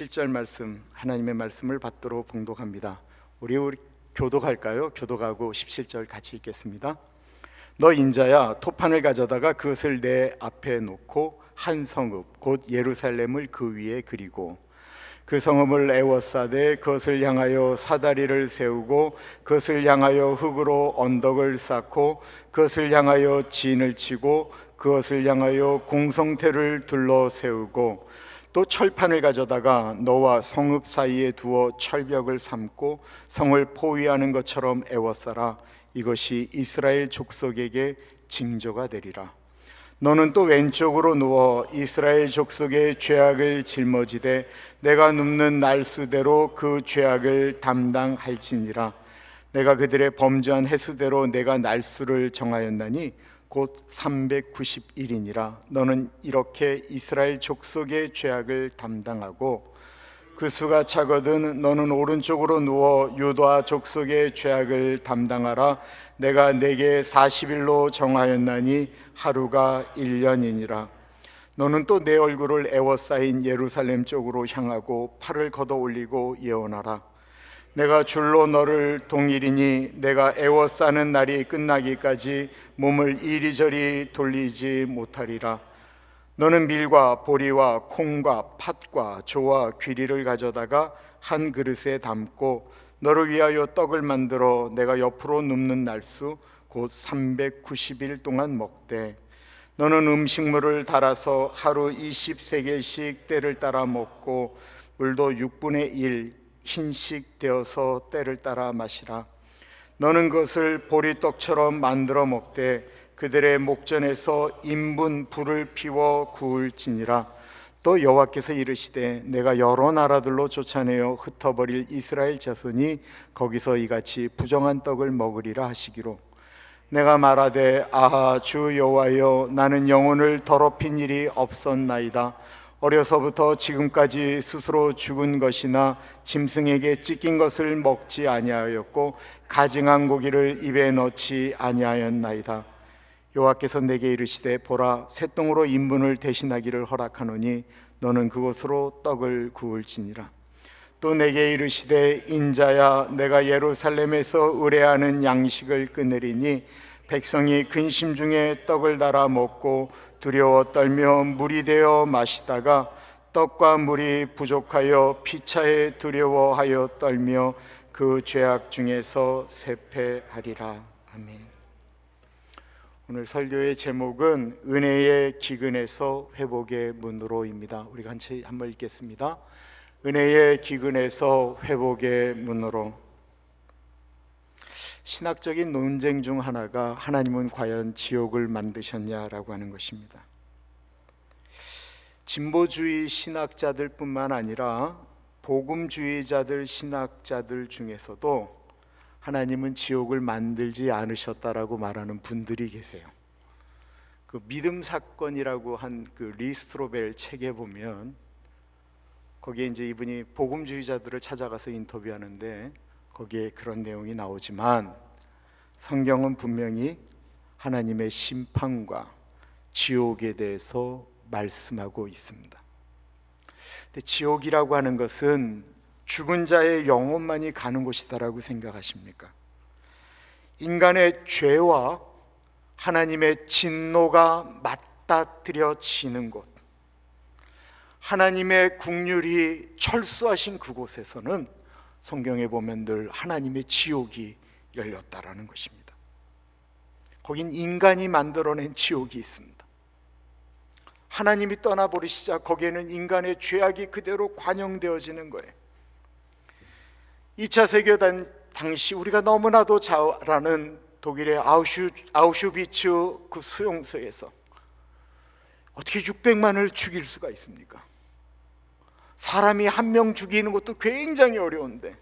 1절 말씀, 하나님의 말씀을 받들어 봉독합니다. 우리 교독할까요? 교독하고 17절 같이 읽겠습니다. 너 인자야, 토판을 가져다가 그것을 내 앞에 놓고 한 성읍 곧 예루살렘을 그 위에 그리고 그 성읍을 에워싸되 그것을 향하여 사다리를 세우고 그것을 향하여 흙으로 언덕을 쌓고 그것을 향하여 진을 치고 그것을 향하여 공성태를 둘러 세우고 또 철판을 가져다가 너와 성읍 사이에 두어 철벽을 삼고 성을 포위하는 것처럼 에워싸라. 이것이 이스라엘 족속에게 징조가 되리라. 너는 또 왼쪽으로 누워 이스라엘 족속의 죄악을 짊어지되 내가 눕는 날수대로 그 죄악을 담당할지니라. 내가 그들의 범죄한 횟수대로 내가 날수를 정하였나니 곧 390일이니라. 너는 이렇게 이스라엘 족속의 죄악을 담당하고 그 수가 차거든 너는 오른쪽으로 누워 유다 족속의 죄악을 담당하라. 내가 내게 40일로 정하였나니 하루가 1년이니라. 너는 또 내 얼굴을 에워싸인 예루살렘 쪽으로 향하고 팔을 걷어 올리고 예언하라. 내가 줄로 너를 동일이니 내가 에워싸는 날이 끝나기까지 몸을 이리저리 돌리지 못하리라. 너는 밀과 보리와 콩과 팥과 조와 귀리를 가져다가 한 그릇에 담고 너를 위하여 떡을 만들어 내가 옆으로 눕는 날수 곧 390일 동안 먹되 너는 음식물을 달아서 하루 20세겔씩 때를 따라 먹고 물도 6분의 1 흰식 되어서 때를 따라 마시라. 너는 그것을 보리떡처럼 만들어 먹되 그들의 목전에서 인분 불을 피워 구울지니라. 또 여호와께서 이르시되 내가 여러 나라들로 쫓아내어 흩어버릴 이스라엘 자손이 거기서 이같이 부정한 떡을 먹으리라 하시기로 내가 말하되 아하 주 여호와여 나는 영혼을 더럽힌 일이 없었나이다. 어려서부터 지금까지 스스로 죽은 것이나 짐승에게 찢긴 것을 먹지 아니하였고 가증한 고기를 입에 넣지 아니하였나이다. 여호와께서 내게 이르시되 보라 새똥으로 인분을 대신하기를 허락하노니 너는 그것으로 떡을 구울지니라. 또 내게 이르시되 인자야 내가 예루살렘에서 의뢰하는 양식을 끊으리니 백성이 근심 중에 떡을 달아 먹고 두려워 떨며 물이 되어 마시다가 떡과 물이 부족하여 피차에 두려워하여 떨며 그 죄악 중에서 쇠패하리라. 아멘. 오늘 설교의 제목은 은혜의 기근에서 회복의 문으로입니다. 우리가 같이 한번 읽겠습니다. 은혜의 기근에서 회복의 문으로. 신학적인 논쟁 중 하나가 하나님은 과연 지옥을 만드셨냐라고 하는 것입니다. 진보주의 신학자들 뿐만 아니라 복음주의자들 신학자들 중에서도 하나님은 지옥을 만들지 않으셨다라고 말하는 분들이 계세요. 그 믿음 사건이라고 한 그 리스트로벨 책에 보면 거기에 이제 이분이 복음주의자들을 찾아가서 인터뷰하는데 거기에 그런 내용이 나오지만 성경은 분명히 하나님의 심판과 지옥에 대해서 말씀하고 있습니다. 근데 지옥이라고 하는 것은 죽은 자의 영혼만이 가는 곳이다라고 생각하십니까? 인간의 죄와 하나님의 진노가 맞닥뜨려지는 곳, 하나님의 국률이 철수하신 그곳에서는 성경에 보면 늘 하나님의 지옥이 열렸다라는 것입니다. 거긴 인간이 만들어낸 지옥이 있습니다. 하나님이 떠나버리시자 거기에는 인간의 죄악이 그대로 관용되어지는 거예요. 2차 세계대전 당시 우리가 너무나도 잘 아는 독일의 아우슈비츠 그 수용소에서 어떻게 600만을 죽일 수가 있습니까? 사람이 한 명 죽이는 것도 굉장히 어려운데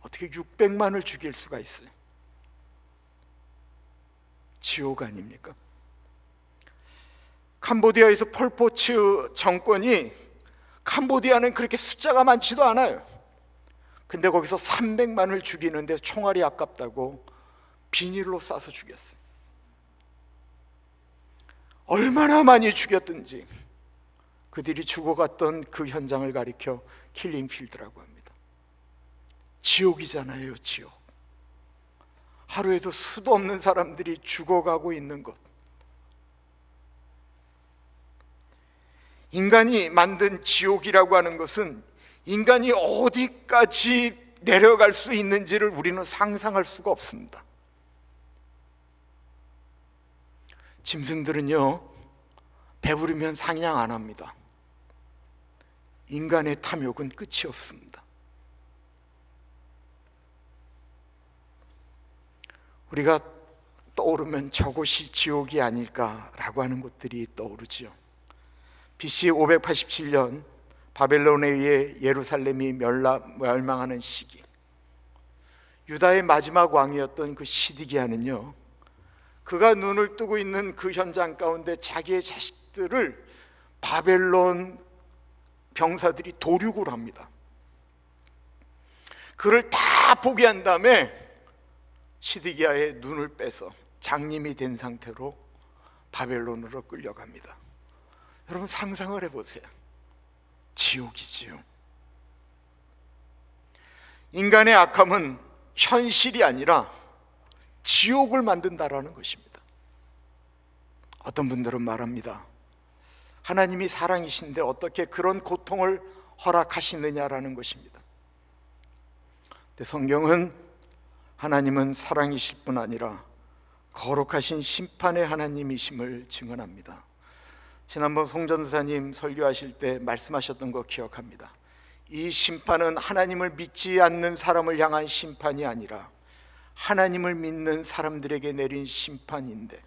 어떻게 600만을 죽일 수가 있어요? 지옥 아닙니까? 캄보디아에서 폴포츠 정권이, 캄보디아는 그렇게 숫자가 많지도 않아요. 근데 거기서 300만을 죽이는데 총알이 아깝다고 비닐로 싸서 죽였어요. 얼마나 많이 죽였든지 그들이 죽어갔던 그 현장을 가리켜 킬링필드라고 합니다. 지옥이잖아요, 지옥. 하루에도 수도 없는 사람들이 죽어가고 있는 것. 인간이 만든 지옥이라고 하는 것은 인간이 어디까지 내려갈 수 있는지를 우리는 상상할 수가 없습니다. 짐승들은요, 배부르면 사냥 안 합니다. 인간의 탐욕은 끝이 없습니다. 우리가 떠오르면 저곳이 지옥이 아닐까라고 하는 것들이 떠오르지요. BC 587년 바벨론에 의해 예루살렘이 멸망하는 시기, 유다의 마지막 왕이었던 그 시드기야는요, 그가 눈을 뜨고 있는 그 현장 가운데 자기의 자식들을 바벨론 병사들이 도륙을 합니다. 그를 다 보게 한 다음에 시드기야의 눈을 빼서 장님이 된 상태로 바벨론으로 끌려갑니다. 여러분 상상을 해보세요. 지옥이지요. 인간의 악함은 현실이 아니라 지옥을 만든다라는 것입니다. 어떤 분들은 말합니다. 하나님이 사랑이신데 어떻게 그런 고통을 허락하시느냐라는 것입니다. 근데 성경은 하나님은 사랑이실 뿐 아니라 거룩하신 심판의 하나님이심을 증언합니다. 지난번 송전도사님 설교하실 때 말씀하셨던 거 기억합니다. 이 심판은 하나님을 믿지 않는 사람을 향한 심판이 아니라 하나님을 믿는 사람들에게 내린 심판인데,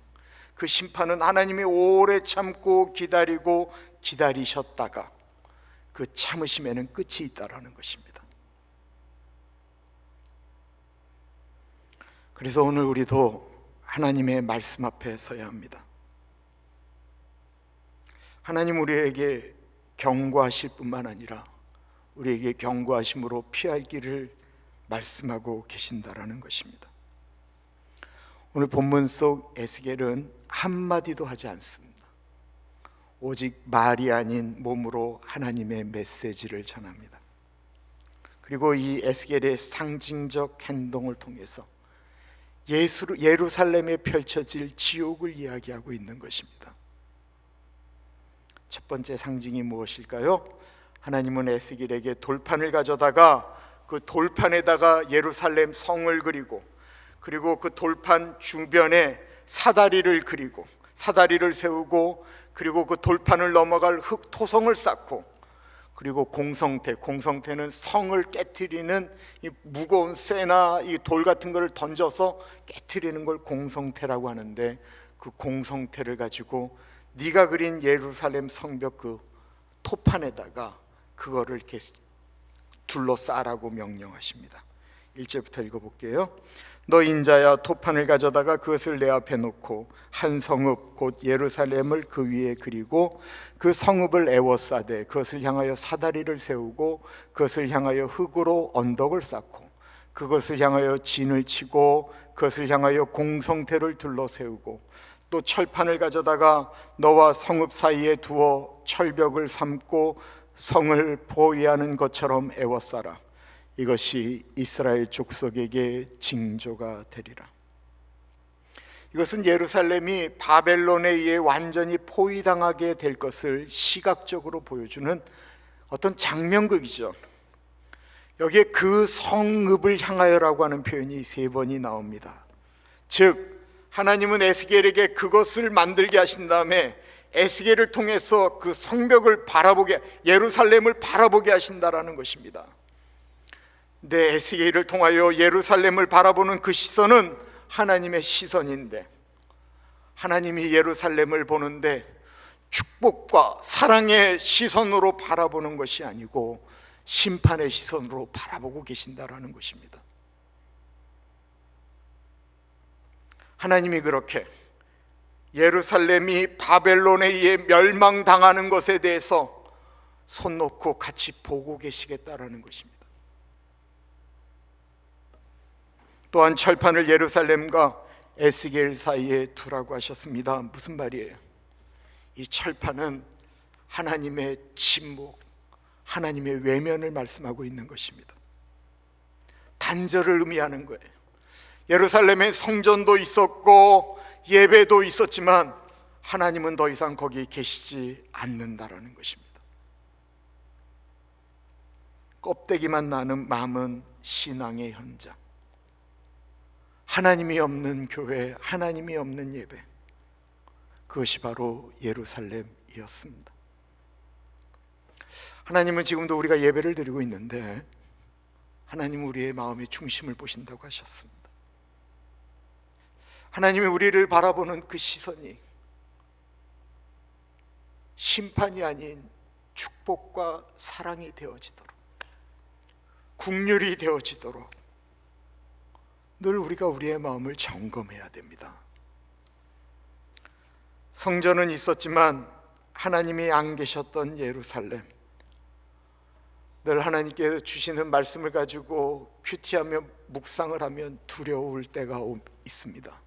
그 심판은 하나님이 오래 참고 기다리고 기다리셨다가 그 참으심에는 끝이 있다라는 것입니다. 그래서 오늘 우리도 하나님의 말씀 앞에 서야 합니다. 하나님 우리에게 경고하실 뿐만 아니라 우리에게 경고하심으로 피할 길을 말씀하고 계신다라는 것입니다. 오늘 본문 속 에스겔은 한마디도 하지 않습니다. 오직 말이 아닌 몸으로 하나님의 메시지를 전합니다. 그리고 이 에스겔의 상징적 행동을 통해서 예루살렘에 펼쳐질 지옥을 이야기하고 있는 것입니다. 첫 번째 상징이 무엇일까요? 하나님은 에스겔에게 돌판을 가져다가 그 돌판에다가 예루살렘 성을 그리고, 그리고 그 돌판 주변에 사다리를 그리고 사다리를 세우고, 그리고 그 돌판을 넘어갈 흙토성을 쌓고, 그리고 공성태는 성을 깨트리는 이 무거운 쇠나 이 돌 같은 것을 던져서 깨트리는 걸 공성태라고 하는데, 그 공성태를 가지고 네가 그린 예루살렘 성벽 그 토판에다가 그거를 이렇게 둘러싸라고 명령하십니다. 1절부터 읽어볼게요. 너 인자야, 토판을 가져다가 그것을 내 앞에 놓고 한 성읍 곧 예루살렘을 그 위에 그리고 그 성읍을 에워싸되 그것을 향하여 사다리를 세우고 그것을 향하여 흙으로 언덕을 쌓고 그것을 향하여 진을 치고 그것을 향하여 공성태를 둘러세우고 또 철판을 가져다가 너와 성읍 사이에 두어 철벽을 삼고 성을 보위하는 것처럼 에워싸라. 이것이 이스라엘 족속에게 징조가 되리라. 이것은 예루살렘이 바벨론에 의해 완전히 포위당하게 될 것을 시각적으로 보여주는 어떤 장면극이죠. 여기에 그 성읍을 향하여라고 하는 표현이 3번이 나옵니다. 즉 하나님은 에스겔에게 그것을 만들게 하신 다음에 에스겔을 통해서 그 성벽을 바라보게, 예루살렘을 바라보게 하신다라는 것입니다. 근데 에스겔을 통하여 예루살렘을 바라보는 그 시선은 하나님의 시선인데, 하나님이 예루살렘을 보는데 축복과 사랑의 시선으로 바라보는 것이 아니고 심판의 시선으로 바라보고 계신다라는 것입니다. 하나님이 그렇게 예루살렘이 바벨론에 의해 멸망당하는 것에 대해서 손 놓고 같이 보고 계시겠다라는 것입니다. 또한 철판을 예루살렘과 에스겔 사이에 두라고 하셨습니다. 무슨 말이에요? 이 철판은 하나님의 침묵, 하나님의 외면을 말씀하고 있는 것입니다. 단절을 의미하는 거예요. 예루살렘에 성전도 있었고 예배도 있었지만 하나님은 더 이상 거기 계시지 않는다라는 것입니다. 껍데기만 나는 마음은 신앙의 현장. 하나님이 없는 교회, 하나님이 없는 예배, 그것이 바로 예루살렘이었습니다. 하나님은 지금도 우리가 예배를 드리고 있는데 하나님은 우리의 마음의 중심을 보신다고 하셨습니다. 하나님이 우리를 바라보는 그 시선이 심판이 아닌 축복과 사랑이 되어지도록, 국률이 되어지도록 늘 우리가 우리의 마음을 점검해야 됩니다. 성전은 있었지만 하나님이 안 계셨던 예루살렘, 늘 하나님께서 주시는 말씀을 가지고 큐티하며 묵상을 하면 두려울 때가 있습니다.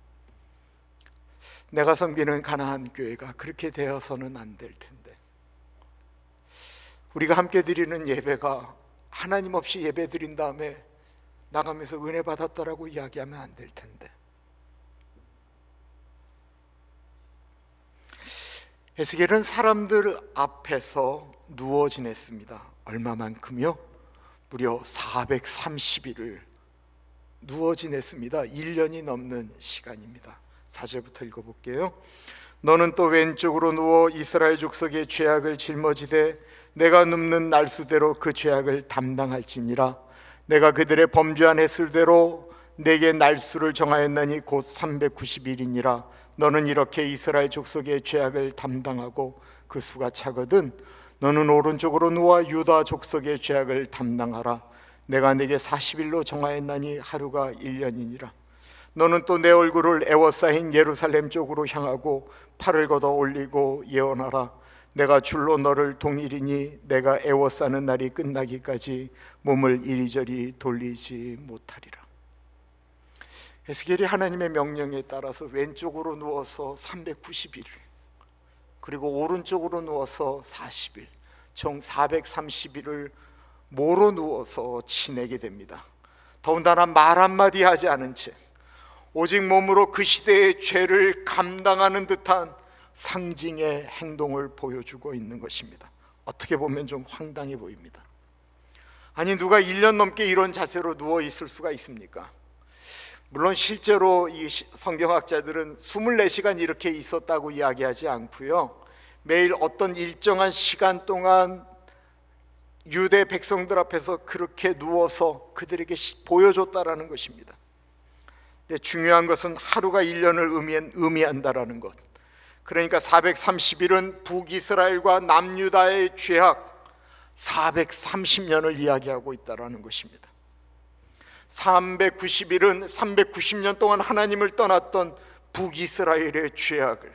내가 섬기는 가나안 교회가 그렇게 되어서는 안 될 텐데, 우리가 함께 드리는 예배가 하나님 없이 예배 드린 다음에 나가면서 은혜 받았다라고 이야기하면 안 될 텐데, 에스겔은 사람들 앞에서 누워 지냈습니다. 얼마만큼요? 무려 430일을 누워 지냈습니다. 1년이 넘는 시간입니다. 4절부터 읽어볼게요. 너는 또 왼쪽으로 누워 이스라엘 족속의 죄악을 짊어지되 내가 눕는 날수대로 그 죄악을 담당할지니라. 내가 그들의 범죄한 횟수대로 내게 날수를 정하였나니 곧 390일이니라. 너는 이렇게 이스라엘 족속의 죄악을 담당하고 그 수가 차거든 너는 오른쪽으로 누워 유다 족속의 죄악을 담당하라. 내가 내게 40일로 정하였나니 하루가 1년이니라. 너는 또 내 얼굴을 에워싸인 예루살렘 쪽으로 향하고 팔을 걷어 올리고 예언하라. 내가 줄로 너를 동일이니 내가 에워싸는 날이 끝나기까지 몸을 이리저리 돌리지 못하리라. 에스겔이 하나님의 명령에 따라서 왼쪽으로 누워서 390일, 그리고 오른쪽으로 누워서 40일, 총 430일을 모로 누워서 지내게 됩니다. 더군다나 말 한마디 하지 않은 채 오직 몸으로 그 시대의 죄를 감당하는 듯한 상징의 행동을 보여주고 있는 것입니다. 어떻게 보면 좀 황당해 보입니다. 아니, 누가 1년 넘게 이런 자세로 누워 있을 수가 있습니까? 물론 실제로 이 성경학자들은 24시간 이렇게 있었다고 이야기하지 않고요, 매일 어떤 일정한 시간 동안 유대 백성들 앞에서 그렇게 누워서 그들에게 보여줬다라는 것입니다. 근데 중요한 것은 하루가 1년을 의미한다라는 것. 그러니까 430일은 북이스라엘과 남유다의 죄악 430년을 이야기하고 있다라는 것입니다. 390일은 390년 동안 하나님을 떠났던 북이스라엘의 죄악을,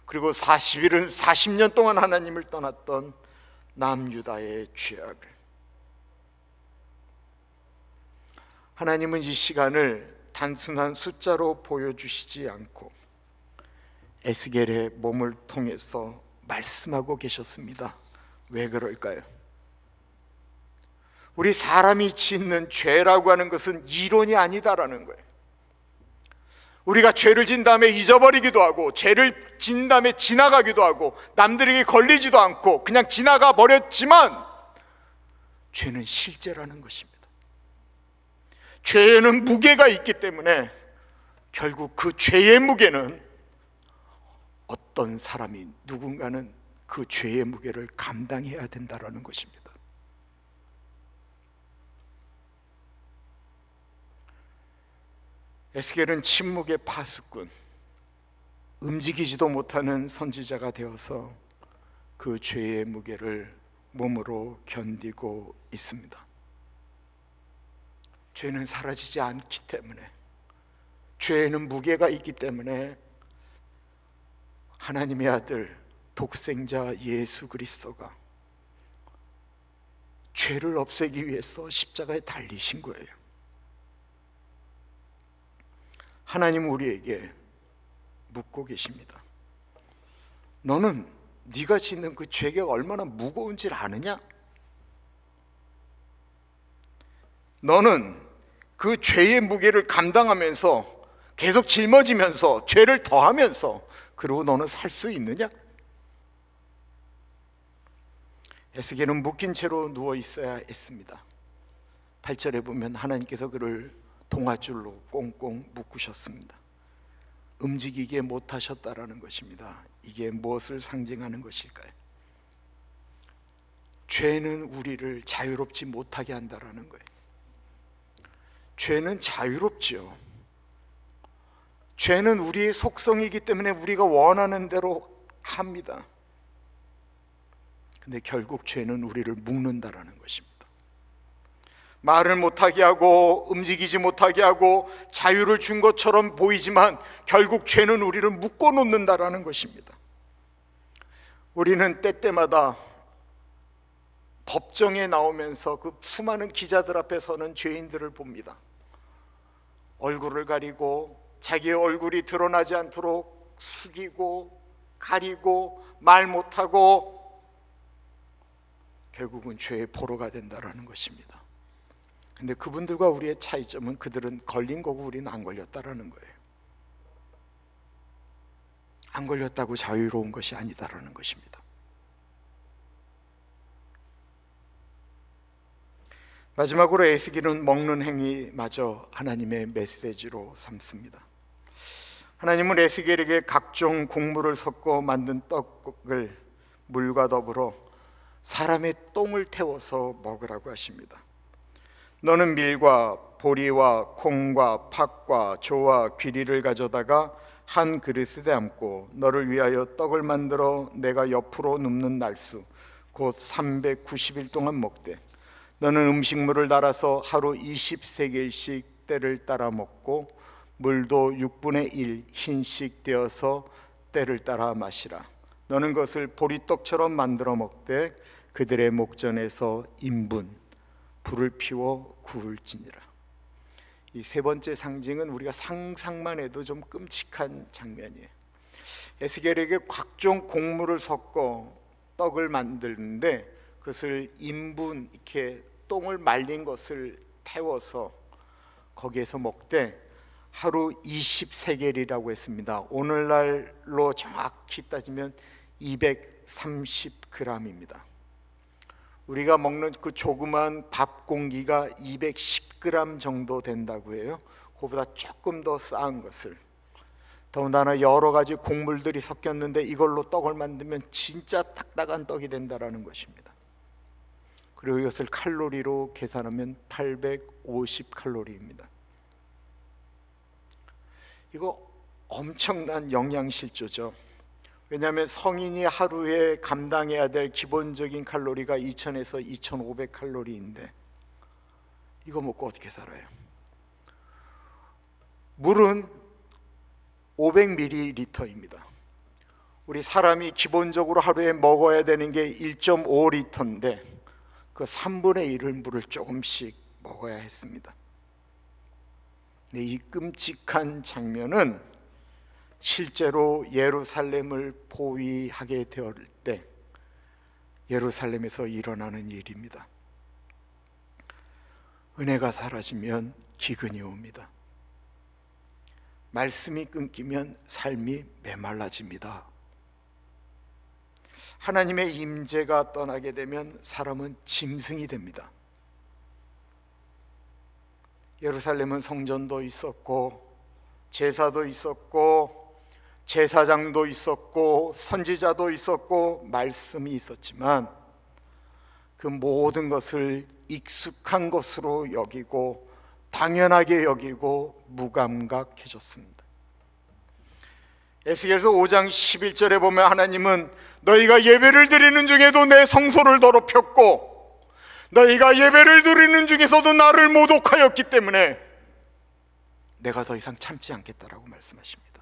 그리고 40일은 40년 동안 하나님을 떠났던 남유다의 죄악을. 하나님은 이 시간을 단순한 숫자로 보여주시지 않고 에스겔의 몸을 통해서 말씀하고 계셨습니다. 왜 그럴까요? 우리 사람이 짓는 죄라고 하는 것은 이론이 아니다라는 거예요. 우리가 죄를 진 다음에 잊어버리기도 하고, 죄를 진 다음에 지나가기도 하고, 남들에게 걸리지도 않고 그냥 지나가 버렸지만 죄는 실제라는 것입니다. 죄에는 무게가 있기 때문에 결국 그 죄의 무게는 어떤 사람이, 누군가는 그 죄의 무게를 감당해야 된다라는 것입니다. 에스겔은 침묵의 파수꾼, 움직이지도 못하는 선지자가 되어서 그 죄의 무게를 몸으로 견디고 있습니다. 죄는 사라지지 않기 때문에, 죄에는 무게가 있기 때문에 하나님의 아들 독생자 예수 그리스도가 죄를 없애기 위해서 십자가에 달리신 거예요. 하나님은 우리에게 묻고 계십니다. 너는 네가 짓는 그 죄가 얼마나 무거운 줄 아느냐? 너는 그 죄의 무게를 감당하면서 계속 짊어지면서 죄를 더하면서 그리고 너는 살 수 있느냐? 에스겔은 묶인 채로 누워 있어야 했습니다. 8절에 보면 하나님께서 그를 동아줄로 꽁꽁 묶으셨습니다. 움직이게 못하셨다라는 것입니다. 이게 무엇을 상징하는 것일까요? 죄는 우리를 자유롭지 못하게 한다라는 거예요. 죄는 자유롭지요. 죄는 우리의 속성이기 때문에 우리가 원하는 대로 합니다. 근데 결국 죄는 우리를 묶는다라는 것입니다. 말을 못하게 하고 움직이지 못하게 하고 자유를 준 것처럼 보이지만 결국 죄는 우리를 묶어 놓는다라는 것입니다. 우리는 때때마다 법정에 나오면서 그 수많은 기자들 앞에 서는 죄인들을 봅니다. 얼굴을 가리고 자기의 얼굴이 드러나지 않도록 숙이고 가리고 말 못하고 결국은 죄의 포로가 된다라는 것입니다. 근데 그분들과 우리의 차이점은 그들은 걸린 거고 우리는 안 걸렸다라는 거예요. 안 걸렸다고 자유로운 것이 아니다라는 것입니다. 마지막으로 에스겔은 먹는 행위마저 하나님의 메시지로 삼습니다. 하나님은 에스겔에게 각종 곡물을 섞어 만든 떡을 물과 더불어 사람의 똥을 태워서 먹으라고 하십니다. 너는 밀과 보리와 콩과 팥과 조와 귀리를 가져다가 한 그릇에 담고 너를 위하여 떡을 만들어 내가 옆으로 눕는 날수 곧 390일 동안 먹되 너는 음식물을 달아서 하루 20세겔씩 때를 따라 먹고 물도 6분의 1 흰씩 되어서 때를 따라 마시라. 너는 그것을 보리떡처럼 만들어 먹되 그들의 목전에서 인분 불을 피워 구울지니라. 이 세 번째 상징은 우리가 상상만 해도 좀 끔찍한 장면이에요. 에스겔에게 각종 곡물을 섞어 떡을 만드는데 그것을 인분 이렇게 똥을 말린 것을 태워서 거기에서 먹되 하루 20세겔이라고 했습니다. 오늘날로 정확히 따지면 230g입니다. 우리가 먹는 그 조그만 밥 공기가 210g 정도 된다고 해요. 그보다 조금 더 쌓은 것을, 더군다나 여러 가지 곡물들이 섞였는데 이걸로 떡을 만들면 진짜 딱딱한 떡이 된다라는 것입니다. 그리고 이것을 칼로리로 계산하면 850칼로리입니다. 이거 엄청난 영양실조죠. 왜냐하면 성인이 하루에 감당해야 될 기본적인 칼로리가 2000에서 2500칼로리인데 이거 먹고 어떻게 살아요? 물은 500ml입니다. 우리 사람이 기본적으로 하루에 먹어야 되는 게 1.5리터인데 그 3분의 1을 물을 조금씩 먹어야 했습니다. 근데 이 끔찍한 장면은 실제로 예루살렘을 포위하게 되었을 때 예루살렘에서 일어나는 일입니다. 은혜가 사라지면 기근이 옵니다. 말씀이 끊기면 삶이 메말라집니다. 하나님의 임재가 떠나게 되면 사람은 짐승이 됩니다. 예루살렘은 성전도 있었고 제사도 있었고 제사장도 있었고 선지자도 있었고 말씀이 있었지만 그 모든 것을 익숙한 것으로 여기고 당연하게 여기고 무감각해졌습니다. 에스겔서 5장 11절에 보면 하나님은 너희가 예배를 드리는 중에도 내 성소를 더럽혔고 너희가 예배를 드리는 중에서도 나를 모독하였기 때문에 내가 더 이상 참지 않겠다라고 말씀하십니다.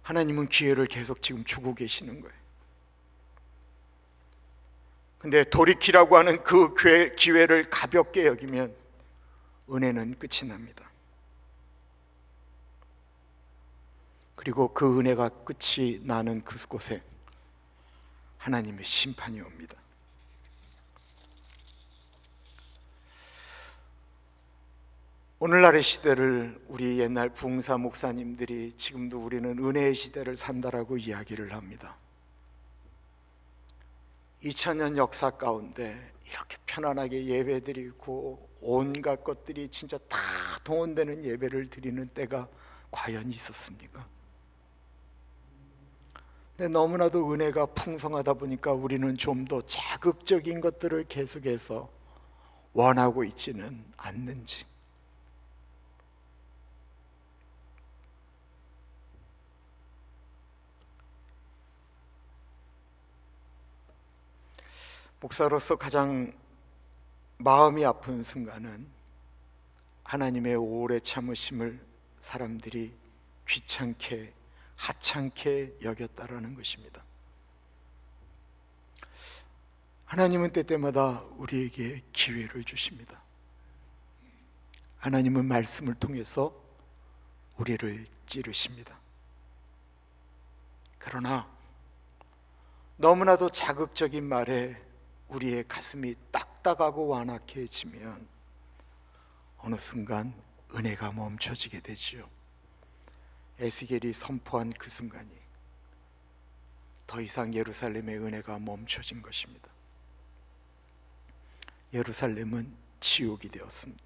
하나님은 기회를 계속 지금 주고 계시는 거예요. 근데 돌이키라고 하는 그 기회를 가볍게 여기면 은혜는 끝이 납니다. 그리고 그 은혜가 끝이 나는 그곳에 하나님의 심판이 옵니다. 오늘날의 시대를 우리 옛날 부흥사 목사님들이 지금도 우리는 은혜의 시대를 산다라고 이야기를 합니다. 2000년 역사 가운데 이렇게 편안하게 예배드리고 온갖 것들이 진짜 다 동원되는 예배를 드리는 때가 과연 있었습니까? 근데 너무나도 은혜가 풍성하다 보니까 우리는 좀 더 자극적인 것들을 계속해서 원하고 있지는 않는지, 목사로서 가장 마음이 아픈 순간은 하나님의 오래 참으심을 사람들이 귀찮게 하찮게 여겼다라는 것입니다. 하나님은 때때마다 우리에게 기회를 주십니다. 하나님은 말씀을 통해서 우리를 찌르십니다. 그러나 너무나도 자극적인 말에 우리의 가슴이 딱딱하고 완악해지면 어느 순간 은혜가 멈춰지게 되지요. 에스겔이 선포한 그 순간이 더 이상 예루살렘의 은혜가 멈춰진 것입니다. 예루살렘은 지옥이 되었습니다.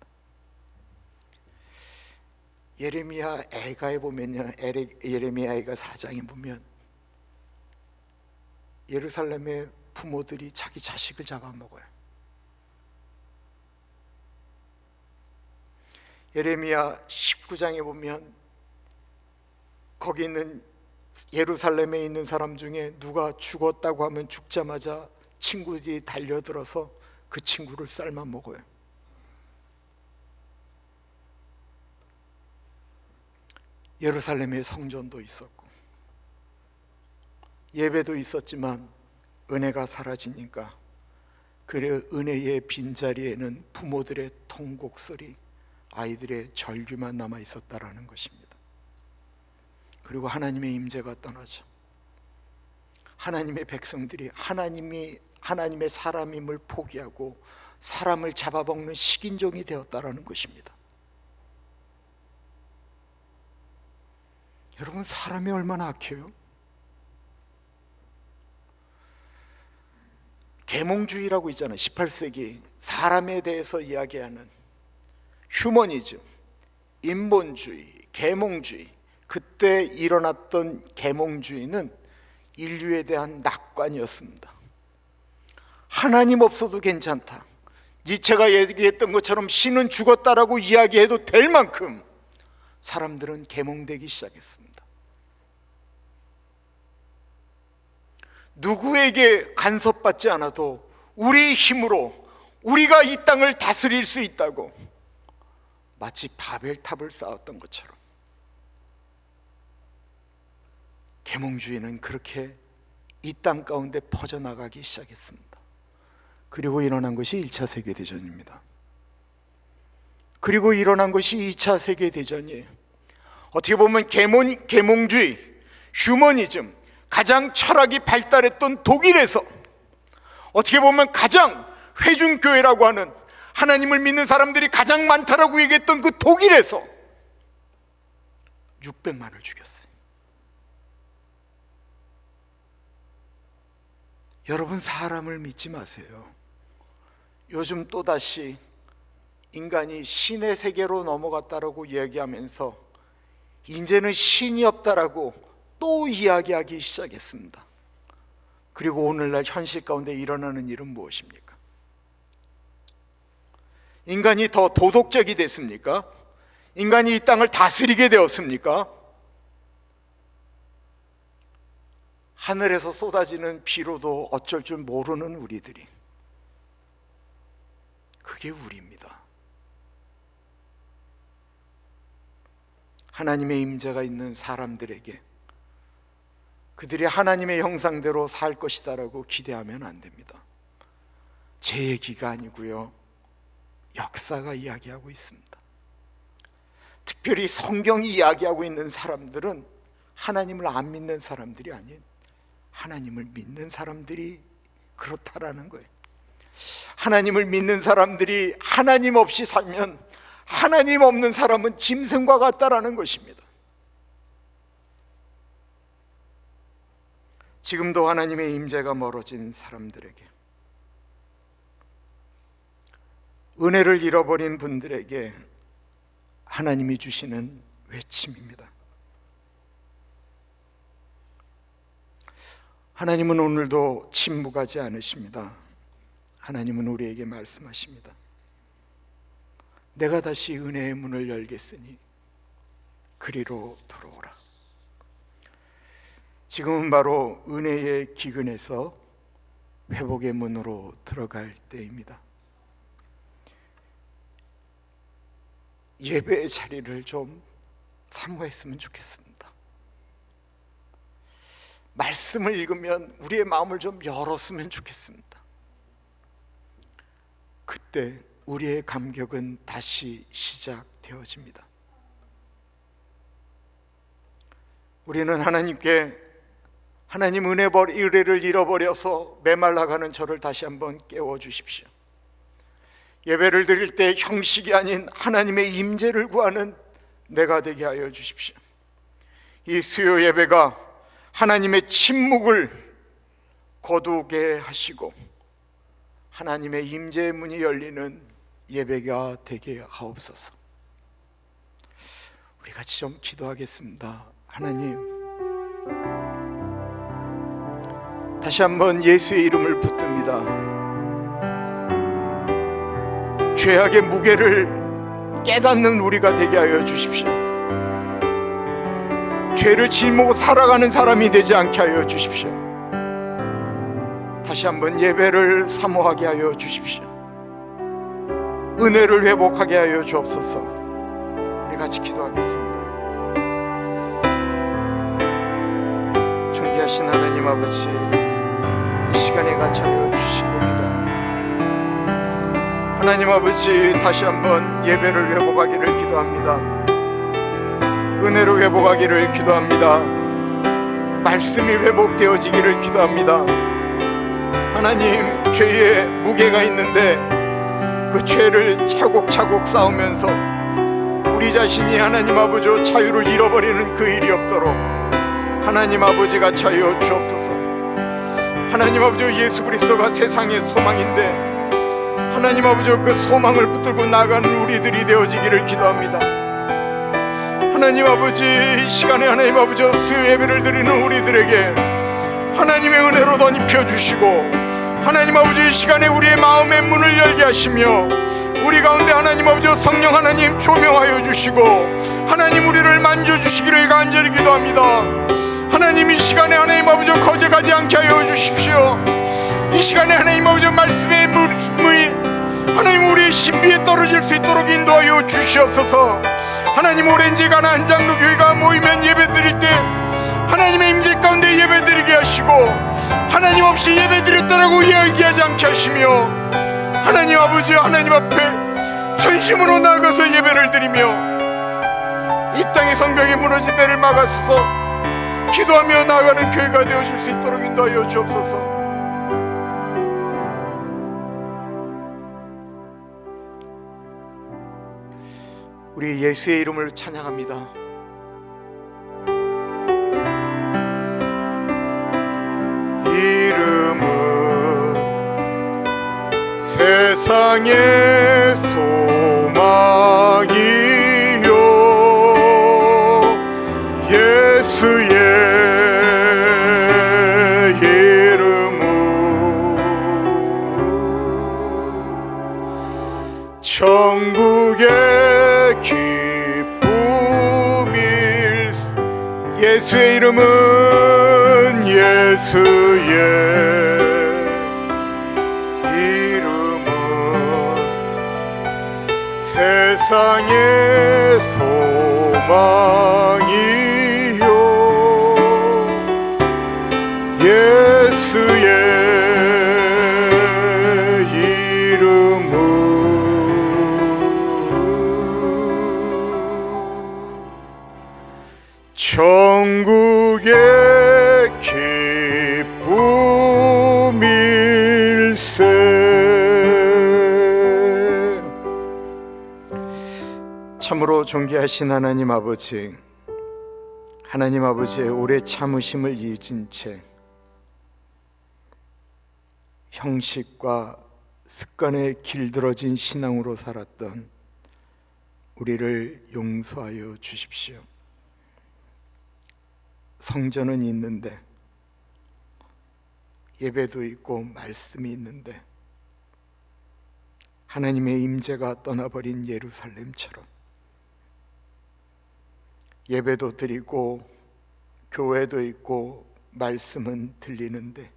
예레미야 애가에 보면요, 예레미야 애가 4장에 보면 예루살렘의 부모들이 자기 자식을 잡아먹어요. 예레미야 19장에 보면 거기 있는 예루살렘에 있는 사람 중에 누가 죽었다고 하면 죽자마자 친구들이 달려들어서 그 친구를 삶아 먹어요. 예루살렘에 성전도 있었고 예배도 있었지만 은혜가 사라지니까 그 은혜의 빈자리에는 부모들의 통곡소리, 아이들의 절규만 남아 있었다라는 것입니다. 그리고 하나님의 임재가 떠나죠. 하나님의 백성들이 하나님의 사람임을 포기하고 사람을 잡아먹는 식인종이 되었다라는 것입니다. 여러분, 사람이 얼마나 악해요? 계몽주의라고 있잖아요. 18세기 사람에 대해서 이야기하는 휴머니즘, 인본주의, 계몽주의. 그때 일어났던 계몽주의는 인류에 대한 낙관이었습니다. 하나님 없어도 괜찮다. 니체가 얘기했던 것처럼 신은 죽었다라고 이야기해도 될 만큼 사람들은 계몽되기 시작했습니다. 누구에게 간섭받지 않아도 우리 힘으로 우리가 이 땅을 다스릴 수 있다고, 마치 바벨탑을 쌓았던 것처럼 계몽주의는 그렇게 이 땅 가운데 퍼져나가기 시작했습니다. 그리고 일어난 것이 1차 세계대전입니다. 그리고 일어난 것이 2차 세계대전이에요. 어떻게 보면 계몽주의, 휴머니즘, 가장 철학이 발달했던 독일에서, 어떻게 보면 가장 회중교회라고 하는 하나님을 믿는 사람들이 가장 많다라고 얘기했던 그 독일에서 600만을 죽였어요. 여러분, 사람을 믿지 마세요. 요즘 또다시 인간이 신의 세계로 넘어갔다라고 이야기하면서 이제는 신이 없다라고 또 이야기하기 시작했습니다. 그리고 오늘날 현실 가운데 일어나는 일은 무엇입니까? 인간이 더 도덕적이 됐습니까? 인간이 이 땅을 다스리게 되었습니까? 하늘에서 쏟아지는 비로도 어쩔 줄 모르는 우리들이, 그게 우리입니다. 하나님의 임재가 있는 사람들에게 그들이 하나님의 형상대로 살 것이다라고 기대하면 안 됩니다. 제 얘기가 아니고요, 역사가 이야기하고 있습니다. 특별히 성경이 이야기하고 있는 사람들은 하나님을 안 믿는 사람들이 아닌 하나님을 믿는 사람들이 그렇다라는 거예요. 하나님을 믿는 사람들이 하나님 없이 살면 하나님 없는 사람은 짐승과 같다라는 것입니다. 지금도 하나님의 임재가 멀어진 사람들에게, 은혜를 잃어버린 분들에게 하나님이 주시는 외침입니다. 하나님은 오늘도 침묵하지 않으십니다. 하나님은 우리에게 말씀하십니다. 내가 다시 은혜의 문을 열겠으니 그리로 들어오라. 지금은 바로 은혜의 기근에서 회복의 문으로 들어갈 때입니다. 예배의 자리를 좀 사모했으면 좋겠습니다. 말씀을 읽으면 우리의 마음을 좀 열었으면 좋겠습니다. 그때 우리의 감격은 다시 시작되어집니다. 우리는 하나님께 하나님 은혜를 잃어버려서 메말라가는 저를 다시 한번 깨워주십시오. 예배를 드릴 때 형식이 아닌 하나님의 임재를 구하는 내가 되게 하여 주십시오. 이 수요 예배가 하나님의 침묵을 거두게 하시고 하나님의 임재의 문이 열리는 예배가 되게 하옵소서. 우리 같이 좀 기도하겠습니다. 하나님, 다시 한번 예수의 이름을 붙듭니다. 죄악의 무게를 깨닫는 우리가 되게 하여 주십시오. 죄를 짊고 살아가는 사람이 되지 않게 하여 주십시오. 다시 한번 예배를 사모하게 하여 주십시오. 은혜를 회복하게 하여 주옵소서. 우리 같이 기도하겠습니다. 존귀하신 하나님 아버지, 이 시간에 같이 하여 주시기를 기도합니다. 하나님 아버지, 다시 한번 예배를 회복하기를 기도합니다. 은혜로 회복하기를 기도합니다. 말씀이 회복되어지기를 기도합니다. 하나님, 죄의 무게가 있는데 그 죄를 차곡차곡 쌓으면서 우리 자신이 하나님 아버지 자유를 잃어버리는 그 일이 없도록 하나님 아버지가 자유해 주옵소서. 하나님 아버지, 예수 그리스도가 세상의 소망인데 하나님 아버지 그 소망을 붙들고 나가는 우리들이 되어지기를 기도합니다. 하나님 아버지, 이 시간에 하나님 아버지 수요 예배를 드리는 우리들에게 하나님의 은혜로 덧입혀 주시고 하나님 아버지, 이 시간에 우리의 마음의 문을 열게 하시며 우리 가운데 하나님 아버지 성령 하나님 조명하여 주시고 하나님 우리를 만져주시기를 간절히 기도합니다. 하나님, 이 시간에 하나님 아버지 거절하지 않게 하여 주십시오. 이 시간에 하나님 아버지 말씀의 문이 하나님 우리의 신비에 떨어질 수 있도록 인도하여 주시옵소서. 하나님, 오렌지 가나안 장로 교회가 모이면 예배 드릴 때 하나님의 임재 가운데 예배 드리게 하시고 하나님 없이 예배 드렸다라고 이야기하지 않게 하시며 하나님 아버지, 하나님 앞에 전심으로 나아가서 예배를 드리며 이 땅의 성벽이 무너진 데를 막아서 기도하며 나아가는 교회가 되어줄 수 있도록 인도하여 주옵소서. 우리 예수의 이름을 찬양합니다. 이름은 세상의 소망이요 예수의 이름은 천국의 기쁨일세. 예수의 이름은 예수의 이름은 세상의 소망이요 예수의 이름은 천국의 기쁨일세. 참으로 존귀하신 하나님 아버지, 하나님 아버지의 오래 참으심을 잊은 채 형식과 습관에 길들어진 신앙으로 살았던 우리를 용서하여 주십시오. 성전은 있는데, 예배도 있고 말씀이 있는데, 하나님의 임재가 떠나버린 예루살렘처럼 예배도 드리고 교회도 있고 말씀은 들리는데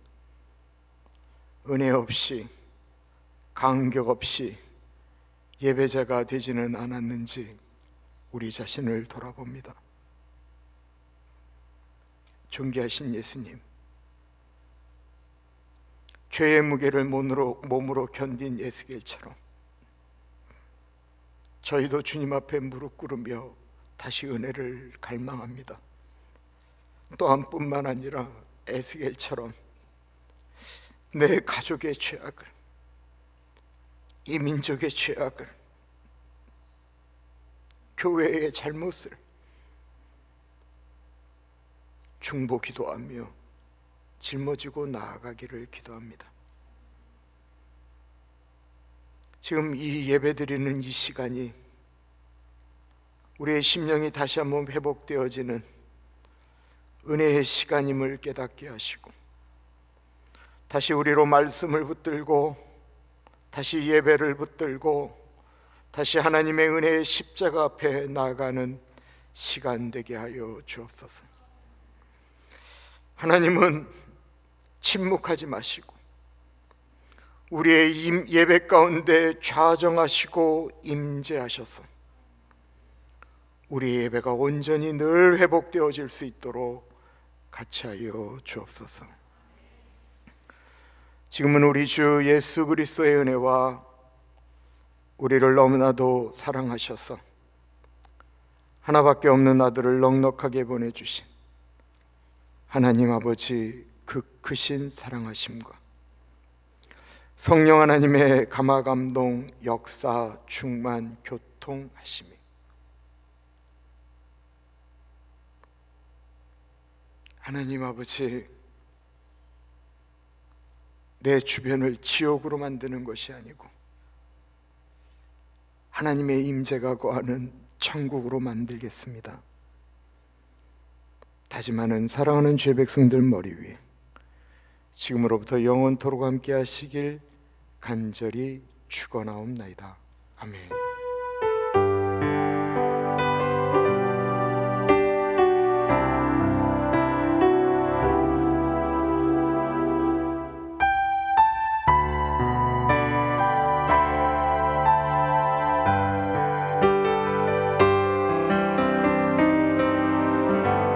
은혜 없이 감격 없이 예배자가 되지는 않았는지 우리 자신을 돌아봅니다. 존귀하신 예수님, 죄의 무게를 몸으로 견딘 에스겔처럼 저희도 주님 앞에 무릎 꿇으며 다시 은혜를 갈망합니다. 또한 뿐만 아니라 에스겔처럼 내 가족의 죄악을, 이 민족의 죄악을, 교회의 잘못을 중보 기도하며 짊어지고 나아가기를 기도합니다. 지금 이 예배드리는 이 시간이 우리의 심령이 다시 한번 회복되어지는 은혜의 시간임을 깨닫게 하시고, 다시 우리로 말씀을 붙들고, 다시 예배를 붙들고, 다시 하나님의 은혜의 십자가 앞에 나아가는 시간 되게 하여 주옵소서. 하나님은 침묵하지 마시고 우리의 예배 가운데 좌정하시고 임재하셔서 우리의 예배가 온전히 늘 회복되어질 수 있도록 같이 하여 주옵소서. 지금은 우리 주 예수 그리스도의 은혜와 우리를 너무나도 사랑하셔서 하나밖에 없는 아들을 넉넉하게 보내주신 하나님 아버지 그 크신 사랑하심과 성령 하나님의 감화감동 역사 충만 교통하심이 하나님 아버지, 내 주변을 지옥으로 만드는 것이 아니고 하나님의 임재가 거하는 천국으로 만들겠습니다. 다짐하는 사랑하는 죄 백성들 머리 위에 지금으로부터 영원토록 함께 하시길 간절히 축원하옵나이다. 아멘.